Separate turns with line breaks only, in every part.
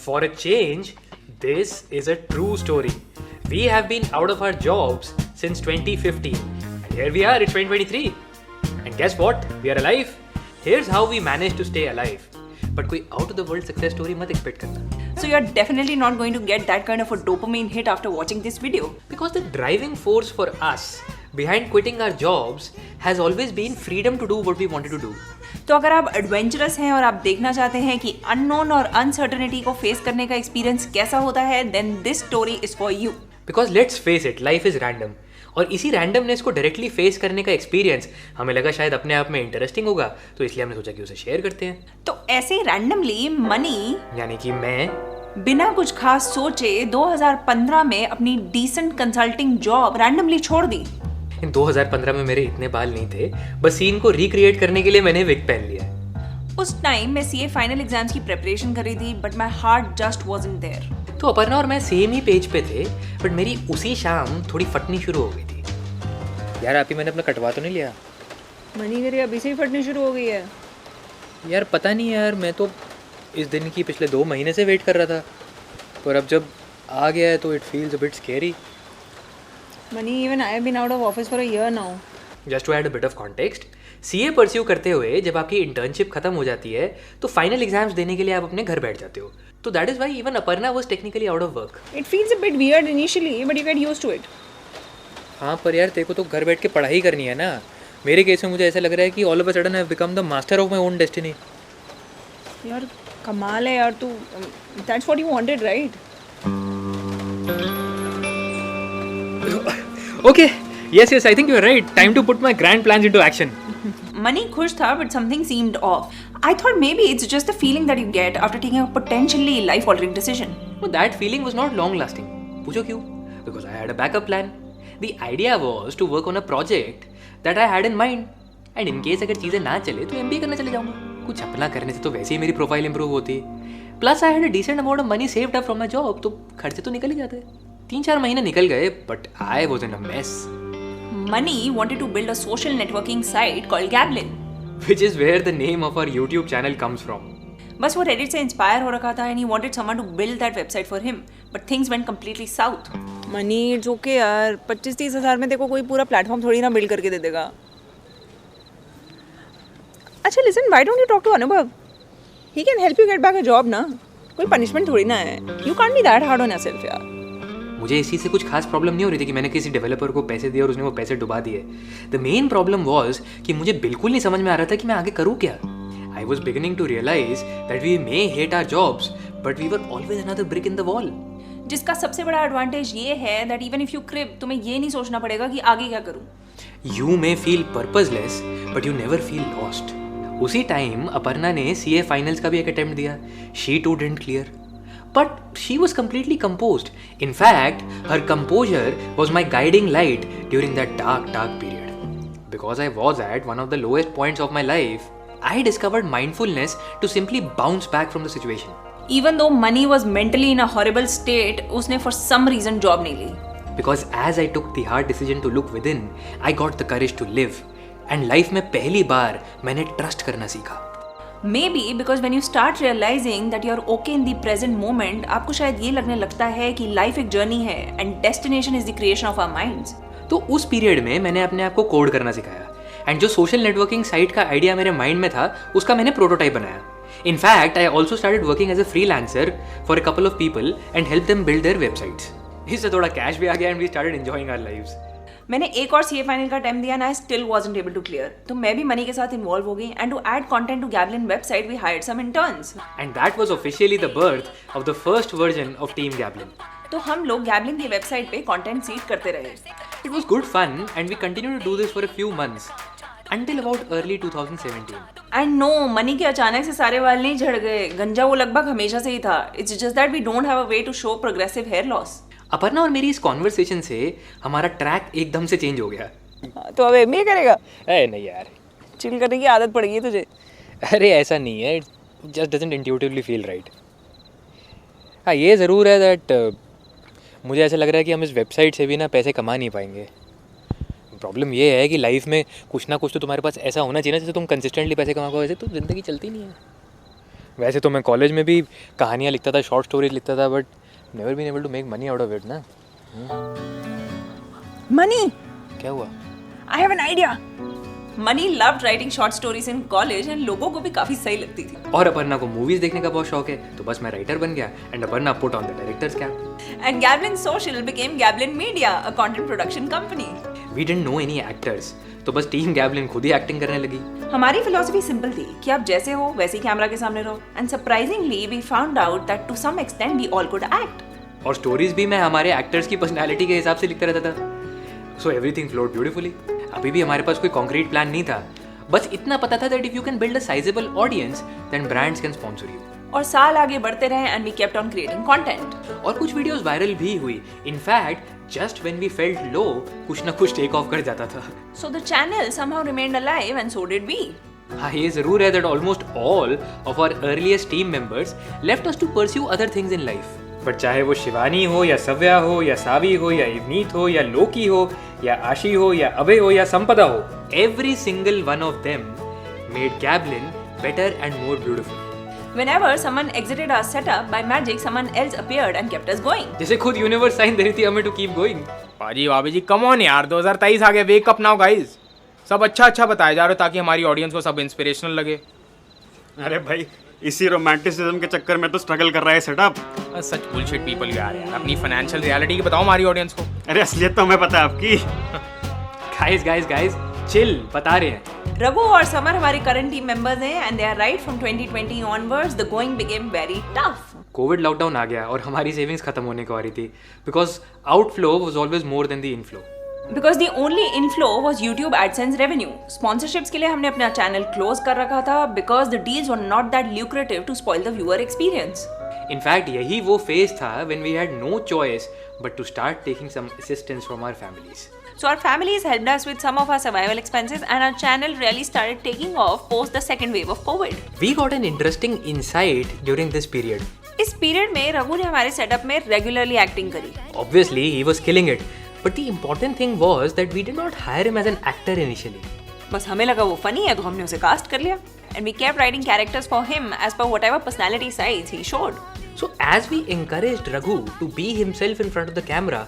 For a change, this is a true story. We have been out of our jobs since 2015, and here we are, it's 2023. And guess what? We are alive. Here's how we managed to stay alive. But कोई out of the world success story मत expect करना.
So you're definitely not going to get that kind of a dopamine hit after watching this video.
Because the driving force for us behind quitting our jobs has always been freedom to do what we wanted to do.
तो अगर आप adventurous हैं और आप देखना चाहते हैं कि अननोन और अनसर्टेनिटी को फेस करने का एक्सपीरियंस कैसा होता है, then this story is for you.
Because let's face it, life is random. और इसी रैंडमनेस को डायरेक्टली फेस करने का एक्सपीरियंस हमें लगा शायद अपने आप में इंटरेस्टिंग होगा, तो इसलिए हमने सोचा कि उसे शेयर करते हैं.
तो ऐसे रैंडमली मनी
यानी कि मैं
बिना कुछ खास सोचे 2015 में अपनी डिसेंट कंसल्टिंग जॉब रैंडमली छोड़ दी.
इन 2015 में मेरे इतने बाल नहीं थे, बस सीन को रिक्रिएट करने के लिए मैंने विग पहन लिया.
उस टाइम मैं सीए फाइनल एग्जाम्स की प्रिपरेशन कर रही थी, but my heart just wasn't there.
तो अपर्णा और मैं सेम ही पेज पे थे, बट मेरी उसी शाम थोड़ी फटनी शुरू हो गई थी. यार आप ही मैंने अपना कटवा तो नहीं लिया?
मनी मेरी अभी से ही फटनी शुरू हो गई है.
यार पता नहीं यार, मैं तो इस दिन की पिछले 2 महीने से वेट कर रहा था, पर अब जब आ गया है तो it feels a bit scary.
Money, even I have been out of office for a year now.
Just to add a bit of context, CA pursue करते हुए जब आपकी इंटर्नशिप खत्म हो जाती है तो फाइनल एग्जाम्स देने के लिए आप अपने घर बैठ जाते हो. तो that is why even Aparna was technically out of work.
It feels a bit weird initially, but you get used to it.
हाँ पर यार तेरे को तो घर बैठ के पढ़ाई करनी है ना. मेरे केस में मुझे ऐसा लग रहा है कि all of a sudden I have become the master of my own destiny.
यार कमाल है यार, तू that's what you wanted right.
Okay, yes, I think you're right. Time to put my grand plans into action.
Money खुश था, but something seemed off. I thought maybe it's just the feeling that you get after taking a potentially life-altering decision.
Well, that feeling was not long-lasting. पूछो क्यों? Because I had a backup plan. The idea was to work on a project that I had in mind. And in case अगर चीज़ें ना चले तो MBA करने चले जाऊँगा. कुछ अपना करने से तो वैसे ही मेरी प्रोफाइल इंप्रूव होती है. Plus I had a decent amount of money saved up from my job, तो खर्चे तो निकल ही जाते हैं. 3-4 महीने निकल गए, but I was in a mess.
Money wanted to build a social networking site called Gablin,
Which is where the name of our YouTube channel comes from.
बस वो Reddit से इंस्पायर हो रखा था and he wanted someone to build that website for him, but things went completely south.
Money it's okay यार, 25-30 हज़ार में देखो कोई पूरा प्लेटफॉर्म थोड़ी ना बिल्ड करके दे देगा. अच्छा listen, why don't you talk to Anubhav? He can help you get back a job ना. कोई पनिशमेंट थोड़ी ना है. You can't be that hard on yourself यार.
मुझे इसी से कुछ खास प्रॉब्लम नहीं हो रही थी कि मैंने किसी डेवलपर को पैसे दिए और उसने वो पैसे डुबा दिए. द मेन प्रॉब्लम वॉज कि मुझे बिल्कुल नहीं समझ में आ रहा था कि मैं आगे करूँ क्या. I was beginning to realise that we may hate our jobs but we were always another brick in the wall.
जिसका सबसे बड़ा एडवांटेज ये है that even if you crib, तुम्हें ये नहीं सोचना पड़ेगा कि आगे क्या करूँ.
You may feel purposeless but you never feel lost. उसी टाइम अपर्णा ने सीए फाइनल्स का भी एक अटेम्प्ट दिया. She too didn't clear. But she was completely composed. In fact, her composure was my guiding light during that dark period. Because I was at one of the lowest points of my life, I discovered mindfulness to simply bounce back from the situation.
Even though Money was mentally in a horrible state, उसने for some reason job नहीं ली.
Because as I took the hard decision to look within, I got the courage to live. And life में पहली बार मैंने trust करना सीखा.
Maybe because when you start realizing that you're okay in the present moment, आपको शायद ये लगने लगता है कि लाइफ एक जर्नी है and destination is the creation of our minds.
तो उस पीरियड में मैंने अपने आप को कोड करना सिखाया. एंड जो सोशल नेटवर्किंग साइट का आइडिया मेरे माइंड में था उसका मैंने प्रोटोटाइप बनाया. In fact, I also started working as a freelancer for a couple of people and helped them build their websites. इससे थोड़ा कैश भी आ गया and we started enjoying our lives.
मैंने एक और सीए फाइनल का अटेम्प्ट दिया and I still wasn't able to clear. तो मैं भी मनी के साथ इन्वॉल्व हो गई and to add content to Gablin website we hired some interns.
And that was officially the birth of the first version of Team Gablin.
तो हम लोग Gablin की वेबसाइट पे कंटेंट सीड करते रहे.
It was good fun and we continued to do this for a few months until about early 2017.
And no, money के अचानक से सारे बाल नहीं झड़ गए. गंजा वो लगभग हमेशा से ही था. It's just that we don't have a way to show progressive hair loss.
Aparna और मेरी इस कॉन्वर्सेशन से हमारा ट्रैक एकदम से चेंज हो गया.
तो अब एमबीए करेगा?
नहीं यार,
चिल करने की आदत पड़ गई है तुझे.
अरे ऐसा नहीं है, it just doesn't intuitively feel right. हाँ ये ज़रूर है दैट मुझे ऐसा लग रहा है कि हम इस वेबसाइट से भी ना पैसे कमा नहीं पाएंगे. प्रॉब्लम ये है कि लाइफ में कुछ ना कुछ तो तुम्हारे पास ऐसा होना चाहिए ना जैसे तुम कंसिस्टेंटली पैसे कमा पाओ, वैसे तो ज़िंदगी चलती नहीं है. वैसे तो मैं कॉलेज में भी कहानियाँ लिखता था, शॉर्ट स्टोरीज लिखता था, but never been able to make money out of it ना।
Money!
क्या हुआ?
I have an idea.
Mani loved writing short stories in college and लोगों को भी काफी सही लगती थी.
और अपर्णा को मूवीज देखने का बहुत शौक है, तो बस मैं राइटर बन गया and Aparna put on the directors cap.
And Gablin Social became Gablin Media, a content production company.
We didn't know any actors, तो बस टीम गैबलिन खुद ही एक्टिंग करने लगी.
हमारी फिलॉसफी सिंपल थी कि आप जैसे हो वैसे ही कैमरा के सामने रहो. And surprisingly we found out that to some extent we all could act.
और स्टोरीज भी मैं हमारे एक्टर्स की पर्सनालिटी के हिसाब से लिखता रहता था. So everything flowed beautifully. अभी भी हमारे पास कोई कॉन्क्रीट प्लान नहीं था, बस इतना पता था that if you can build a sizeable audience then brands can sponsor you.
और साल आगे बढ़ते रहे and we kept on creating content.
और कुछ वीडियोस वायरल भी हुई. In fact just when we felt low कुछ ना कुछ टेक ऑफ कर जाता था.
So the channel somehow remained alive and so did we.
हाँ, ये जरूर है that almost all of our earliest team members left us to pursue other things in life. But चाहे वो शिवानी हो या सव्या हो या सावी हो या इवनीत हो या लोकी हो या आशी हो या अभय हो या संपदा हो, every single one of them made Gablin better and more beautiful.
Whenever someone exited our setup, by magic someone else appeared and kept us going.
जैसे खुद यूनिवर्स साइन दे रही थी हमें टू कीप गोइंग.
पाजी भाभी जी कम ऑन यार, 2023 आ गए, wake up now guys. सब अच्छा बताया जा रहा है ताकि हमारी ऑडियंस को सब इंस्पिरेशनल लगे.
अरे भाई, इसी रोमांटिसिज्म के चक्कर में तो स्ट्रगल कर रहा है सेटअप.
सच बुलशिट पीपल यार. अपनी फाइनेंशियल रियलिटी की बताओ हमारी ऑडियंस को.
अरे असलियत तो हमें पता है आपकी.
गाइस चिल, बता रहे हैं.
रघु और समर हमारी करंट टीम मेंबर्स हैं and they are right from 2020 onwards the going became very tough.
Covid lockdown आ गया और हमारी सेविंग्स खत्म होने को आ रही थी because outflow was always more than the inflow.
Because the only inflow was YouTube AdSense revenue. Sponsorships के लिए हमने अपना चैनल क्लोज कर रखा था because the deals were not that lucrative to spoil the viewer experience.
In fact यही वो phase था when we had no choice but to start taking some assistance from our families.
So our families helped us with some of our survival expenses and our channel really started taking off post the second wave of COVID.
We got an interesting insight during this period.
इस period में रघु ने हमारे setup में regularly acting करी.
Obviously he was killing it, but the important thing was that we did not hire him as an actor initially.
बस हमें लगा वो फनी है तो हमने उसे कास्ट कर लिया. And we kept writing characters for him as per whatever personality sides he showed.
So as we encouraged Raghu to be himself in front of the camera,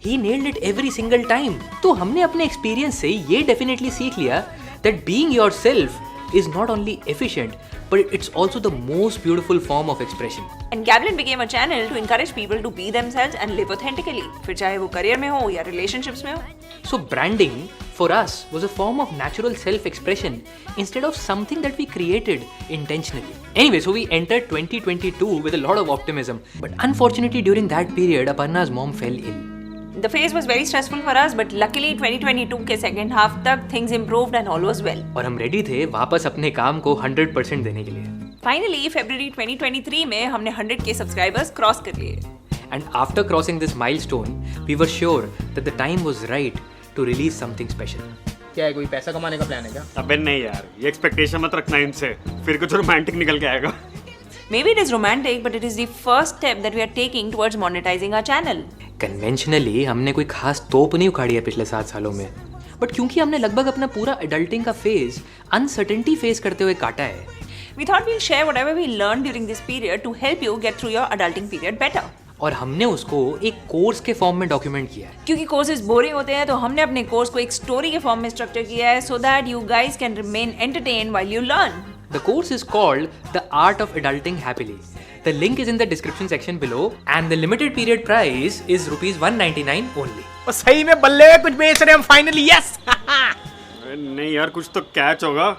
he nailed it every single time. तो हमने अपने experience से ये definitely सीख लिया that being yourself is not only efficient, but it's also the most beautiful form of expression.
And Gablin became a channel to encourage people to be themselves and live authentically. फिर चाहे वो career में हो या relationships में हो.
So branding for us was a form of natural self-expression instead of something that we created intentionally. Anyway, so we entered 2022 with a lot of optimism. But unfortunately during that period, Aparna's mom fell ill.
The phase was very stressful for us, but luckily 2022 के second half तक things improved and all was well.
और हम ready थे वापस अपने काम को 100% देने के लिए.
Finally, February 2023 में हमने 100K subscribers cross कर लिए.
And after crossing this milestone, we were sure that the time was right to release something special.
क्या है, कोई पैसा कमाने का प्लान है क्या?
अबे नहीं यार, ये एक्सपेक्टेशन मत रखना इनसे, फिर कुछ रोमांटिक निकल के आएगा.
Maybe it is romantic, but it is the first step that we are taking towards monetizing our channel.
Conventionally, हमने कोई खास तोप नहीं उखाड़ी है पिछले 7 सालों में, बट क्योंकि हमने लगभग अपना पूरा एडल्टिंग का फेज अनसर्टेनिटी फेस करते हुए काटा है.
We thought we'll share whatever we learned during this period to help you get through your adulting period better.
और हमने उसको एक कोर्स के फॉर्म में डॉक्यूमेंट किया है.
क्योंकि कोर्सेज बोरिंग होते हैं तो हमने अपने कोर्स को एक स्टोरी के फॉर्म में स्ट्रक्चर किया है so that you guys can remain entertained while you learn.
The course is called The Art of Adulting Happily. The link is in the description section below and the limited period price is ₹199 only.
और सही में बल्ले कुछ बेच रहे हैं finally. Yes.
नहीं यार, कुछ तो कैच होगा.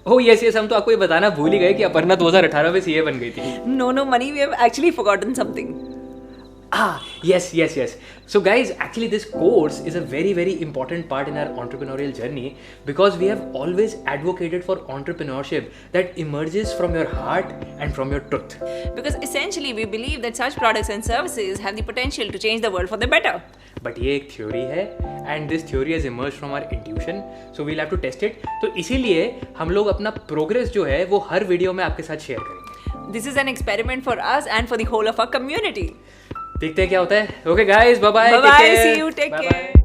Oh yes, हम तो आपको ये बताना भूल ही गए कि अपर्णा 2018 में CA बन गई थी.
No, Money, we have actually forgotten something.
Yes. So guys, actually this course is a very, very important part in our entrepreneurial journey because we have always advocated for entrepreneurship that emerges from your heart and from your truth.
Because essentially we believe that such products and services have the potential to change the world for the better.
But ये एक theory है and this theory has emerged from our intuition, so we'll have to test it. तो इसीलिए हम लोग अपना progress जो है वो हर वीडियो में आपके साथ शेयर करेंगे.
This is an experiment for us and for the whole of our community.
देखते हैं क्या होता है. Okay guys, bye bye.
Bye bye. See you. Take care.